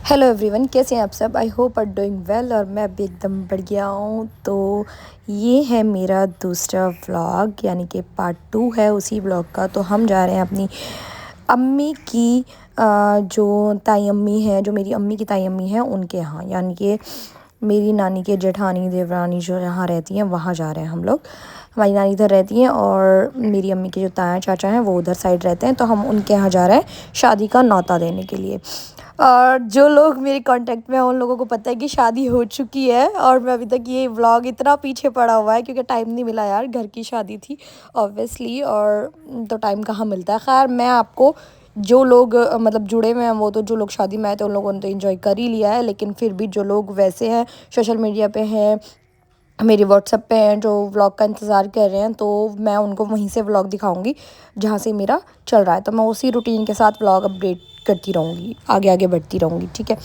Hello everyone, कैसे हैं आप सब। I hope are doing well और मैं भी एकदम बढ़िया हूँ। तो ये है मेरा दूसरा व्लॉग, यानी कि पार्ट 2 है उसी व्लॉग का। तो हम जा रहे हैं अपनी अम्मी की जो ताई अम्मी है, जो मेरी अम्मी की ताई अम्मी है, उनके यहाँ, यानी कि मेरी नानी के जेठानी देवरानी जो यहाँ रहती हैं वहाँ जा रहे हैं हम लोग। हमारी नानी इधर रहती हैं और मेरी अम्मी के जो ताया चाचा हैं वो उधर साइड रहते हैं। तो हम उनके यहाँ जा रहे हैं शादी का न्योता देने के लिए। और जो लोग मेरे कांटेक्ट में हैं उन लोगों को पता है कि शादी हो चुकी है, और मैं अभी तक ये व्लॉग इतना पीछे पड़ा हुआ है क्योंकि टाइम नहीं मिला यार, घर की शादी थी ऑब्वियसली, और तो टाइम कहाँ मिलता है। खैर, मैं आपको जो लोग मतलब जुड़े हुए हैं, वो तो जो लोग शादी में आए थे उन लोगों ने तो एंजॉय कर ही लिया है, लेकिन फिर भी जो लोग वैसे हैं, सोशल मीडिया पे हैं, मेरी व्हाट्सएप पे हैं, जो व्लॉग का इंतज़ार कर रहे हैं, तो मैं उनको वहीं से व्लॉग दिखाऊंगी जहाँ से मेरा चल रहा है। तो मैं उसी रूटीन के साथ व्लॉग अपडेट करती रहूँगी, आगे आगे बढ़ती रहूँगी, ठीक है।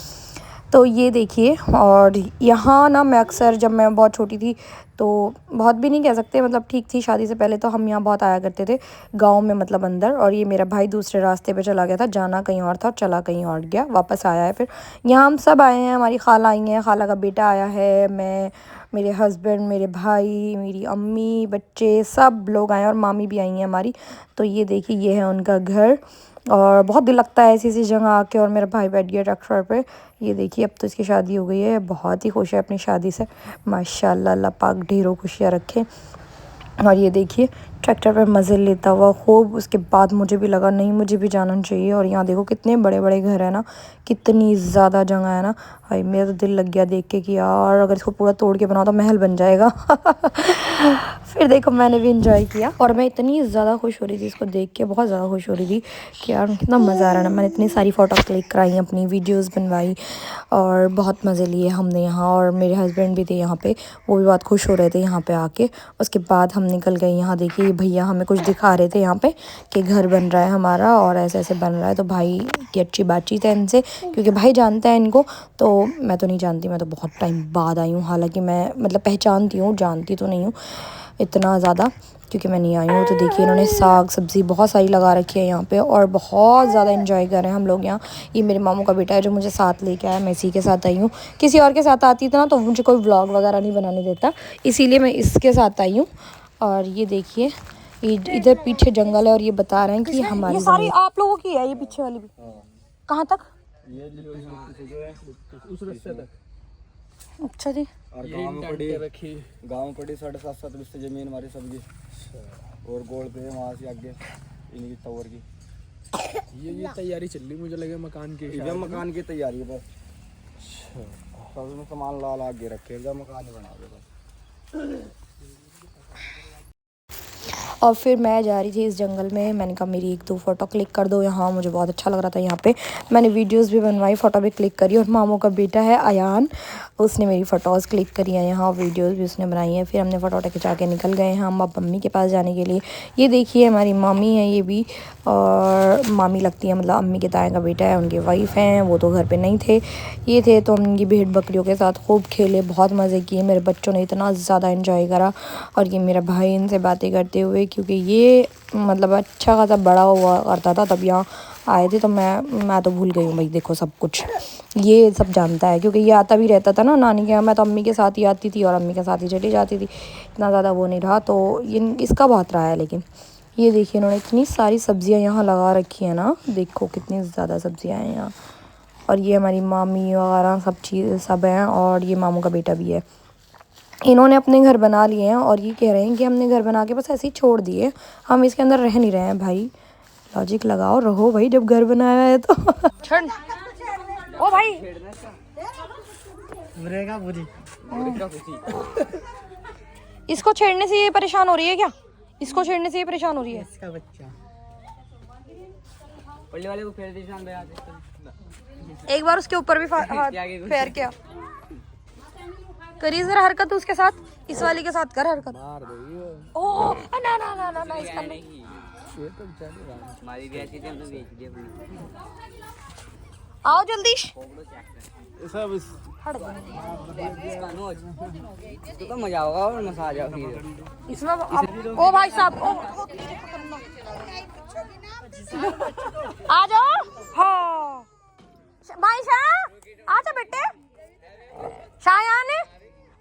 तो ये देखिए, और यहाँ ना मैं अक्सर, जब मैं बहुत छोटी थी, तो बहुत भी नहीं कह सकते, मतलब ठीक थी, शादी से पहले तो हम यहाँ बहुत आया करते थे गांव में, मतलब अंदर। और ये मेरा भाई दूसरे रास्ते पे चला गया था, जाना कहीं और था, चला कहीं और गया, वापस आया है। फिर यहाँ हम सब आए हैं, हमारी खाला आई हैं, खाला का बेटा आया है, मैं, मेरे हस्बैंड, मेरे भाई, मेरी अम्मी, बच्चे, सब लोग आए हैं, और मामी भी आई हैं हमारी। तो ये देखिए, ये है उनका घर, और बहुत दिल लगता है ऐसी जगह आके। और मेरा भाई बैठ गया ट्रैक्टर पे। ये देखिए, अब तो इसकी शादी हो गई है, बहुत ही खुश है अपनी शादी से, माशाल्लाह, अल्लाह पाक ढेरों खुशियाँ रखे। और ये देखिए, ट्रैक्टर पे मज़े लेता हुआ खूब। उसके बाद मुझे भी लगा नहीं, मुझे भी जाना चाहिए। और यहाँ देखो कितने बड़े बड़े घर हैं ना, कितनी ज़्यादा जगह है ना। भाई मेरा तो दिल लग गया देख के कि यार अगर इसको पूरा तोड़ के बनाओ तो महल बन जाएगा। फिर देखो, मैंने भी इंजॉय किया, और मैं इतनी ज़्यादा खुश हो रही थी इसको देख के, बहुत ज़्यादा खुश हो रही थी कि यार कितना मज़ा आ रहा है ना। मैंने इतनी सारी फ़ोटो क्लिक कराई, अपनी वीडियोज़ बनवाई, और बहुत मज़े लिए हमने यहाँ। और मेरे हस्बैंड भी थे यहाँ पे, वो भी बहुत खुश हो रहे थे यहाँ पे आके। उसके बाद हम निकल गए। यहाँ देखिए, भैया हमें कुछ दिखा रहे थे यहाँ पे कि घर बन रहा है हमारा, और ऐसे ऐसे बन रहा है। तो भाई की अच्छी बातचीत है इनसे, क्योंकि भाई जानता है इनको, तो मैं तो नहीं जानती, मैं तो बहुत टाइम बाद आई हूँ। हालांकि मैं मतलब पहचानती हूँ, जानती तो नहीं हूँ इतना ज़्यादा, क्योंकि मैं नहीं आई हूँ। तो देखिए, इन्होंने साग सब्ज़ी बहुत सारी लगा रखी है यहाँ पे, और बहुत ज़्यादा एंजॉय कर रहे हैं हम लोग यहाँ। ये मेरे मामू का बेटा है जो मुझे साथ लेके आया, मैं इसी के साथ आई हूँ। किसी और के साथ आती थी ना तो मुझे कोई व्लॉग वगैरह नहीं बनाने देता, इसीलिए मैं इसके साथ आई हूँ। और ये देखिए, इधर पीछे जंगल है, और ये बता रहे हैं कि हमारी ये सारी आप लोगों की है, ये पीछे वाली भी। कहाँ तक? ये उस रास्ते तक। अच्छा जी। और गांव में पड़ी 7.5 बिस्से जमीन हमारी सबकी, और गोल पे वहाँ से आगे इनकी टावर की ये तैयारी चल रही, मुझे लगे मकान की। जब मकान की तैयारी है बस। सब में सामान ला ला के रखे, जब मकान ही बना दे बस। और फिर मैं जा रही थी इस जंगल में, मैंने कहा मेरी 1-2 फ़ोटो क्लिक कर दो यहाँ, मुझे बहुत अच्छा लग रहा था यहाँ पे। मैंने वीडियोस भी बनवाई, फ़ोटो भी क्लिक करी, और मामू का बेटा है अयान, उसने मेरी फ़ोटोज़ क्लिक करी हैं यहाँ, वीडियोस भी उसने बनाई हैं। फिर हमने फ़ोटो खिंचा के निकल गए हैं हम अब मम्मी के पास जाने के लिए। ये देखिए, हमारी मामी है ये भी, और मामी लगती है, मतलब अम्मी के ताए का बेटा है, उनकी वाइफ हैं, वो तो घर पर नहीं थे, ये थे। तो हम इनकी भेड़ बकरियों के साथ खूब खेले, बहुत मज़े किए, मेरे बच्चों ने इतना ज़्यादा इन्जॉय करा। और ये मेरा भाई इनसे बातें करते हुए, क्योंकि ये मतलब अच्छा खासा बड़ा हुआ करता था तब यहाँ आए थे। तो मैं तो भूल गई हूँ भाई, देखो सब कुछ ये सब जानता है, क्योंकि ये आता भी रहता था ना नानी के यहाँ। मैं तो अम्मी के साथ ही आती थी और अम्मी के साथ ही चली जाती थी, इतना ज़्यादा वो नहीं रहा। तो ये इसका बहुत रहा है। लेकिन ये देखिए, इन्होंने इतनी सारी सब्जियाँ यहाँ लगा रखी है ना, देखो कितनी ज़्यादा सब्जियाँ हैं यहाँ। और ये हमारी मामी वगैरह सब चीज़ सब हैं, और ये मामू का बेटा भी है। इन्होंने अपने घर बना लिए हैं, और ये कह रहे हैं कि हमने घर बना के बस ऐसे ही छोड़ दिए, हम इसके अंदर रह नहीं रहे हैं। भाई लॉजिक लगाओ, रहो भाई, जब घर बनाया है तो। ओ भाई, इसको छेड़ने से ये परेशान हो रही है क्या? इसको छेड़ने से ये परेशान हो रही है। इसका बच्चा पल्ले वाले को फेर दे शान बया एक बार उसके ऊपर भी फेर किया। करिए जरा हरकत उसके साथ, इस वाली के साथ कर हरकत। मार दो ओह ना ना ना ना ना, इसका नहीं। ये तो चल रहा हमारी बेची थी, हमने बेच दी अपनी। आओ जल्दी। सब हट जाओ। तो मजा होगा और मसाज फिर इसमें ओ भाई साहब, आ जाओ। हाँ भाई साहब, बेटे, शायान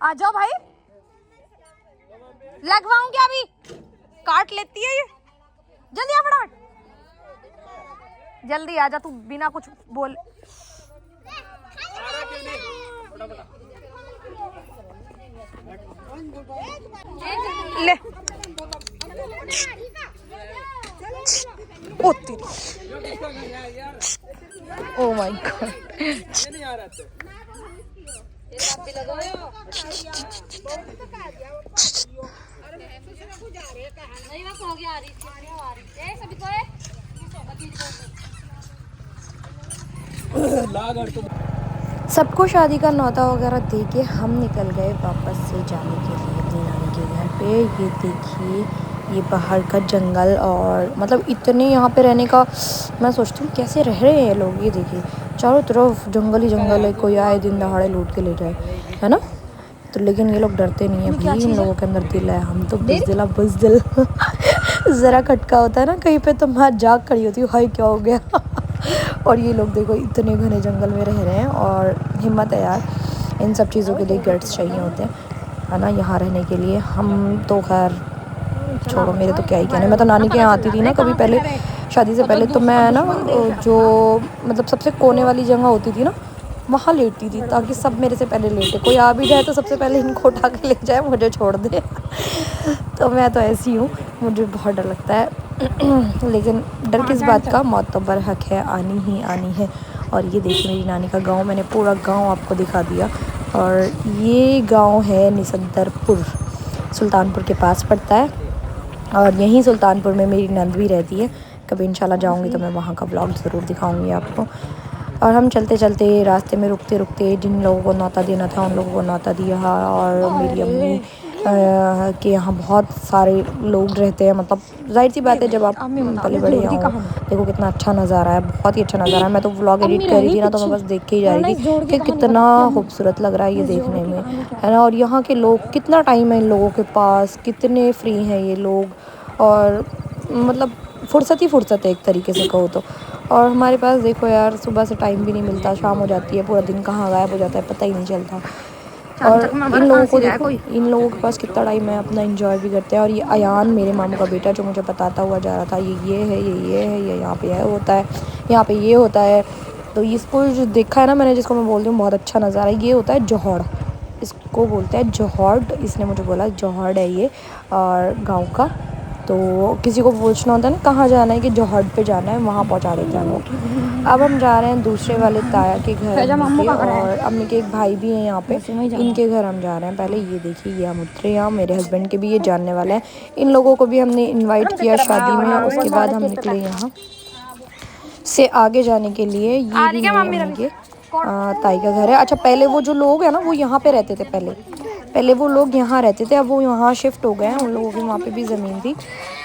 आ जाओ भाई, लगवाऊं क्या अभी? काट लेती है ये, जल्दी आ फटाफट, जल्दी आ जा तू बिना कुछ बोल। ले ओ माय गॉड, सबको शादी का न्योता वगैरह दे के हम निकल गए वापस से जाने के लिए अपनी नानी के घर पे। ये देखिए ये बाहर का जंगल, और मतलब इतने यहाँ पे रहने का मैं सोचती हूँ कैसे रह रहे हैं लोग। ये देखिए चारों तरफ जंगल ही जंगल है, कोई आए दिन दहाड़े लूट के ले जाए, है ना। तो लेकिन ये लोग डरते नहीं है भाई, इन लोगों के अंदर दिल है। हम तो बुज़दिल ज़रा खटका होता है ना कहीं पे तो मैं जाग खड़ी होती हूँ, हाय क्या हो गया। और ये लोग देखो इतने घने जंगल में रह रहे हैं, और हिम्मत है यार, इन सब चीज़ों के लिए गट्स चाहिए होते हैं, है ना, यहाँ रहने के लिए। हम तो खैर छोड़ो, मेरे तो क्या ही कहने। मैं तो नानी के यहाँ आती थी ना कभी पहले, शादी से पहले, तो मैं ना जो मतलब सबसे कोने वाली जगह होती थी ना, वहाँ लेटती थी ताकि सब मेरे से पहले लेटे। कोई आ भी जाए तो सबसे पहले इनको उठा के ले जाए, मुझे छोड़ दे। तो मैं तो ऐसी हूँ, मुझे बहुत डर लगता है। लेकिन डर किस बात का, मौत तो बरहक है, आनी ही आनी है। और ये देखिए मेरी नानी का गांव, मैंने पूरा गांव आपको दिखा दिया। और ये गांव है निसंदरपुर, सुल्तानपुर के पास पड़ता है, और यहीं सुल्तानपुर में मेरी नंद भी रहती है। कभी इंशाल्लाह जाऊंगी तो मैं वहाँ का व्लॉग ज़रूर दिखाऊंगी आपको। और हम चलते चलते रास्ते में रुकते रुकते जिन लोगों को न्योता देना था उन लोगों को न्योता दिया। और मेरी अम्मी के यहाँ बहुत सारे लोग रहते हैं, मतलब जाहिर सी बात है जब आप पले बड़े यहाँ हो। देखो कितना अच्छा नज़ारा है, बहुत ही अच्छा नज़ारा है। मैं तो व्लॉग एडिट कर रही थी ना, तो मैं बस देख के ही जा रही थी कि कितना खूबसूरत लग रहा है ये देखने में, है ना। और यहाँ के लोग, कितना टाइम है इन लोगों के पास, कितने फ्री हैं ये लोग, और मतलब फुर्सत ही फुर्सत है एक तरीके से कहो तो। और हमारे पास देखो यार, सुबह से टाइम भी नहीं मिलता, शाम हो जाती है, पूरा दिन कहाँ गायब हो जाता है पता ही नहीं चलता। और इन लोगों को देखो, इन लोगों के पास कितना टाइम है, अपना एंजॉय भी करते हैं। और ये अयान मेरे मामू का बेटा जो मुझे बताता हुआ जा रहा था, ये है, ये है, ये यहाँ पे है होता है, यहाँ पे ये होता है। तो इसको जो देखा है ना मैंने, जिसको मैं बोलती हूँ बहुत अच्छा नज़ारा है, ये होता है जौहड़, इसको बोलते हैं जौहड़। इसने मुझे बोला जौहड़ है ये, और गाँव का। तो किसी को पूछना होता है ना कहाँ जाना है, कि जौहड़ पे जाना है, वहाँ पहुँचा देते हैं लोग। अब हम जा रहे हैं दूसरे वाले ताया के घर, और अम्मी के एक भाई भी हैं यहाँ पे, इनके घर हम जा रहे हैं। पहले ये देखिए ये हम उतरे, यहाँ मेरे हस्बैंड के भी ये जानने वाले हैं। इन लोगों को भी हमने इन्वाइट किया शादी में। उसके बाद हम निकले यहाँ से आगे जाने के लिए। ये भी अम्मी के ताई का घर है। अच्छा पहले वो जो लोग हैं ना वो यहाँ पे रहते थे, पहले वो लोग यहाँ रहते थे, अब वो यहाँ शिफ्ट हो गए हैं। उन लोगों की वहाँ पे भी ज़मीन थी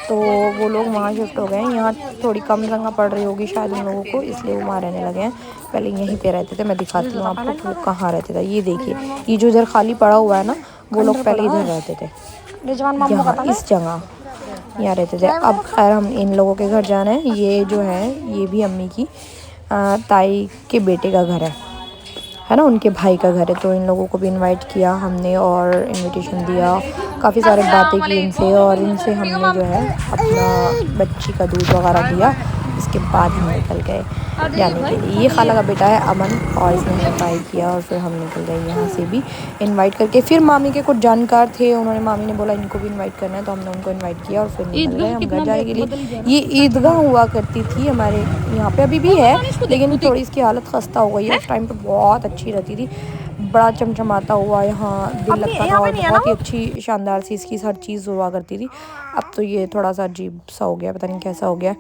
तो वो लोग वहाँ शिफ्ट हो गए हैं। यहाँ थोड़ी कम जगह पड़ रही होगी शायद उन लोगों को, इसलिए वो वहाँ रहने लगे हैं। पहले यहीं पे रहते थे। मैं दिखाती हूँ आपको कि वो कहाँ रहते थे। ये देखिए ये जो इधर खाली पड़ा हुआ है ना, वो लोग पहले इधर रहते थे, यहाँ इस जगह यहाँ रहते थे। अब खैर हम इन लोगों के घर जाना है। ये जो है ये भी अम्मी की ताई के बेटे का घर है ना, उनके भाई का घर है। तो इन लोगों को भी इनवाइट किया हमने और इनविटेशन दिया, काफ़ी सारी बातें की इनसे, और इनसे हमने जो है अपना बच्ची का दूध वगैरह दिया। इसके बाद हम निकल गए जाने के लिए। ये खाला का बेटा है अमन, और इसने हमें इनवाइट किया और फिर हम निकल गए यहाँ से भी इनवाइट करके। फिर मामी के कुछ जानकार थे, उन्होंने, मामी ने बोला इनको भी इनवाइट करना है, तो हमने उनको इनवाइट किया और फिर निकल गए हम घर जाने के लिए। ये ईदगाह हुआ करती थी हमारे यहाँ पे, अभी भी है लेकिन थोड़ी इसकी हालत खस्ता हो गई है। उस टाइम पर बहुत अच्छी रहती थी, बड़ा चमचमाता हुआ यहाँ दिल लगता था, और बहुत ही अच्छी शानदार सी इसकी हर चीज़ हुआ करती थी। अब तो ये थोड़ा सा अजीब सा हो गया, पता नहीं कैसा हो गया।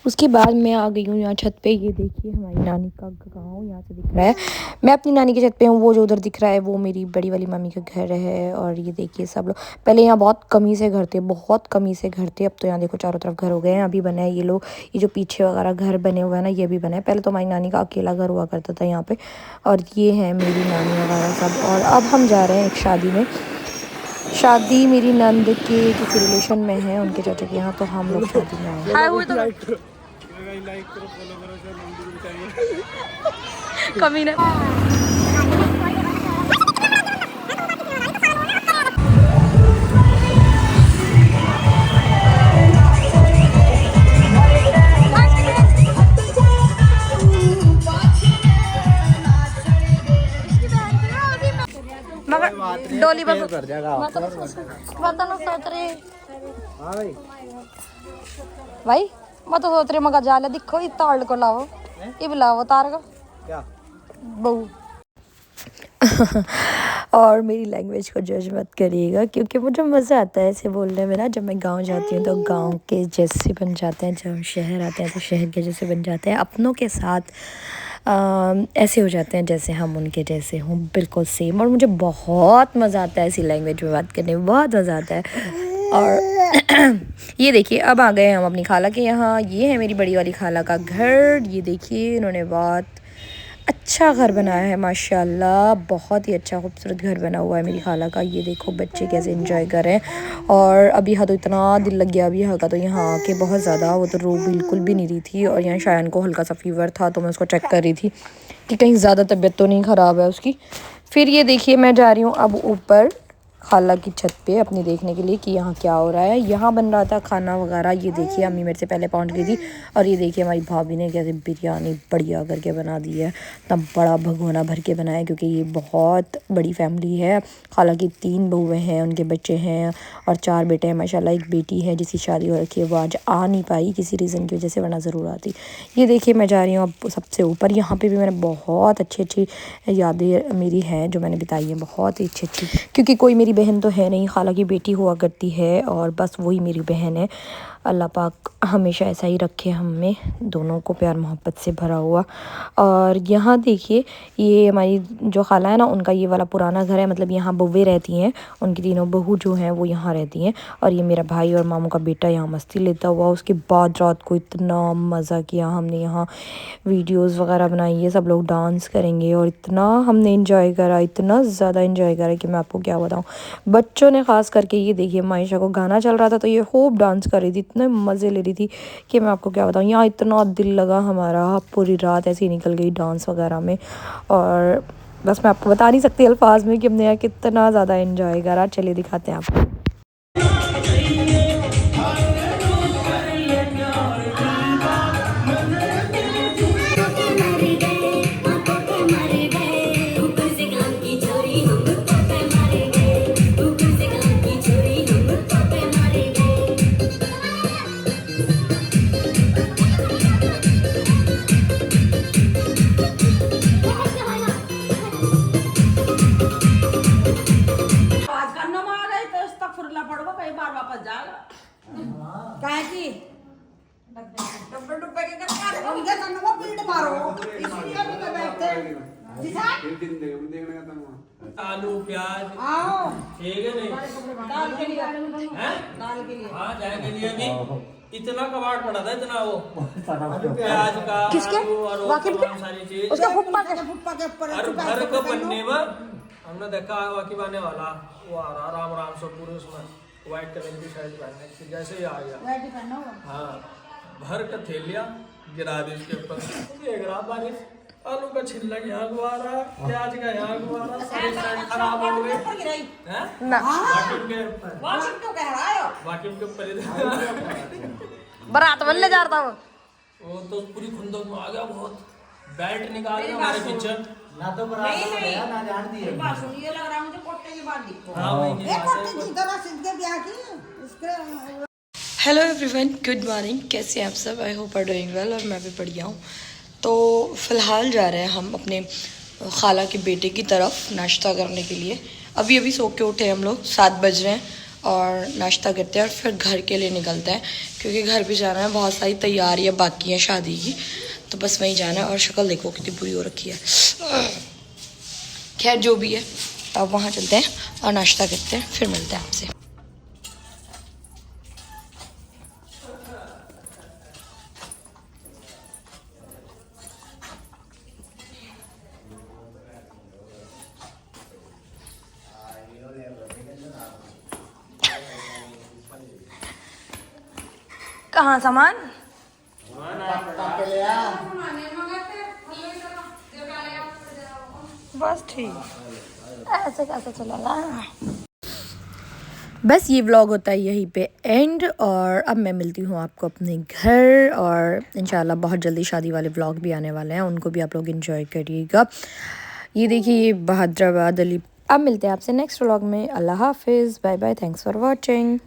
उसके बाद मैं आ गई हूँ यहाँ छत पे। ये देखिए हमारी नानी का गाँव यहाँ से दिख रहा है। मैं अपनी नानी की छत पे हूँ, वो जो उधर दिख रहा है वो मेरी बड़ी वाली मम्मी का घर है। और ये देखिए सब लोग, पहले यहाँ बहुत कमी से घर थे, बहुत कमी से घर थे। अब तो यहाँ देखो चारों तरफ घर हो गए हैं। अभी बना है ये लोग, ये जो पीछे वगैरह घर बने हुए हैं ना, ये भी बना है। पहले तो हमारी नानी का अकेला घर हुआ करता था यहाँ पे। और ये है मेरी नानी वगैरह सब। और अब हम जा रहे हैं एक शादी में, शादी मेरी नंद के किसी रिलेशन में है, उनके चाचा के यहाँ। तो हम लोग शादी में आए हैं। कमी ने डोली बस कर जाएगा बर्तन सोच रही भाई मैं तो सोच रही मगा जाले दिखो इस ताड़ को लाओ ये भी लाओ तार को क्या बहू और मेरी लैंग्वेज को जज मत करिएगा क्योंकि मुझे मज़ा आता है ऐसे बोलने में ना। जब मैं गांव जाती हूँ तो गांव के जैसे बन जाते हैं, जब हम शहर आते हैं तो शहर के जैसे बन जाते हैं। अपनों के साथ ऐसे हो जाते हैं जैसे हम उनके जैसे हों, बिल्कुल सेम। और मुझे बहुत मज़ा आता है ऐसी लैंग्वेज में बात करने में, बहुत मज़ा आता है। और ये देखिए अब आ गए हम अपनी खाला के यहाँ। ये है मेरी बड़ी वाली खाला का घर। ये देखिए इन्होंने बहुत अच्छा घर बनाया है माशाल्लाह, बहुत ही अच्छा खूबसूरत घर बना हुआ है मेरी खाला का। ये देखो बच्चे कैसे एंजॉय कर रहे हैं। और अभी यहाँ तो इतना दिल लग गया अभी यहाँ का, तो यहाँ आके बहुत ज़्यादा। वो तो रो बिल्कुल भी नहीं रही थी। और यहाँ शायन को हल्का सा फीवर था तो मैं उसको चेक कर रही थी कि कहीं ज़्यादा तबीयत तो नहीं ख़राब है उसकी। फिर ये देखिए मैं जा रही हूँ अब ऊपर खाला की छत पे अपनी देखने के लिए कि यहाँ क्या हो रहा है। यहाँ बन रहा था खाना वगैरह। ये देखिए अम्मी मेरे से पहले पहुँच गई थी। और ये देखिए हमारी भाभी ने कैसे बिरयानी बढ़िया करके बना दी है। इतना बड़ा भगोना भर के बनाया क्योंकि ये बहुत बड़ी फैमिली है। खाला की 3 बहुएँ हैं, उनके बच्चे हैं और 4 बेटे हैं माशाल्लाह। एक बेटी है जिसकी शादी हो रखी है, वो आज आ नहीं पाई किसी रीज़न की वजह से, वरना ज़रूर आती। ये देखिए मैं जा रही हूँ अब सबसे ऊपर। यहाँ पर भी मैंने बहुत अच्छी यादें मेरी हैं जो मैंने बिताई हैं, बहुत ही अच्छी क्योंकि कोई मेरी बहन तो है नहीं, खाला की बेटी हुआ करती है और बस वही मेरी बहन है। अल्लाह पाक हमेशा ऐसा ही रखे हमें दोनों को प्यार मोहब्बत से भरा हुआ। और यहाँ देखिए ये हमारी जो खाला है ना, उनका ये वाला पुराना घर है, मतलब यहाँ बहुएं रहती हैं, उनकी 3 बहू जो हैं वो यहाँ रहती हैं। और ये मेरा भाई और मामू का बेटा यहाँ मस्ती लेता हुआ। उसके बाद रात को इतना मज़ा किया हमने, यहाँ वीडियोज़ वगैरह बनाई है, सब लोग डांस करेंगे और इतना हमने इंजॉय करा, इतना ज़्यादा इंजॉय करा कि मैं आपको क्या बताऊँ। बच्चों ने ख़ास करके, ये देखिए मायशा को गाना चल रहा था तो ये खूब डांस कर रही थी, इतने मज़े ले रही थी कि मैं आपको क्या बताऊँ। यहाँ इतना दिल लगा हमारा, पूरी रात ऐसे ही निकल गई डांस वगैरह में। और बस मैं आपको बता नहीं सकती अल्फाज में कि हमने यहाँ कितना ज़्यादा एंजॉय करा। चलिए दिखाते हैं आपको। आलू प्याज ठीक है नहीं दाल के लिए हाँ जाए के लिए भी इतना कबाड़ पड़ा था, इतना वो प्याज का किसके वाकिब के सारी चीज उसका फुप्पा के और घर को बनने में हमने देखा वाकिब आने वाला वो आ रहा राम राम से पूरे उसमें व्हाइट कलर की शर्ट पहनने की, जैसे ही आ गया हाँ भर का थैलिया गिरा दी उसके ऊपर। देख रहा बारिश, आलू का छिल्ला यहाँ को आ रहा, प्याज का यहाँ को आ रहा, सारी साइड खराब हो गई ना। वाकिब के ऊपर बारात बल्ले जा रहा था वो तो पूरी खुंदक में आ गया, बहुत बेल्ट निकाल के हमारे पीछे ना तो ना जान दिए ये लग रहा मुझे कोट्टे की बात दिखो। हां वही एक कोट्टे की तरह सीधे ब्याह की इसके। Hello everyone, good morning. कैसे हैं आप सब? I hope are doing well. और मैं भी बढ़िया हूँ। तो फ़िलहाल जा रहे हैं हम अपने खाला के बेटे की तरफ नाश्ता करने के लिए। अभी अभी सो के उठे हम लोग, 7 बज रहे हैं और नाश्ता करते हैं और फिर घर के लिए निकलते हैं क्योंकि घर भी जाना है। बहुत सारी तैयारियाँ बाकी हैं शादी की, तो बस वहीं जाना है। और शक्ल देखो कितनी बुरी हो रखी है। खैर जो भी है, अब वहाँ चलते हैं और नाश्ता करते हैं, फिर मिलते हैं आपसे। कहाँ सामान बस ठीक, ऐसे कैसे चलेगा। बस ये व्लॉग होता है यहीं पे एंड, और अब मैं मिलती हूँ आपको अपने घर, और इंशाल्लाह बहुत जल्दी शादी वाले व्लॉग भी आने वाले हैं, उनको भी आप लोग एंजॉय करिएगा। ये देखिए ये बहादुराबाद अली। अब मिलते हैं आपसे नेक्स्ट व्लॉग में। अल्लाह हाफिज़, bye bye, thanks for watching.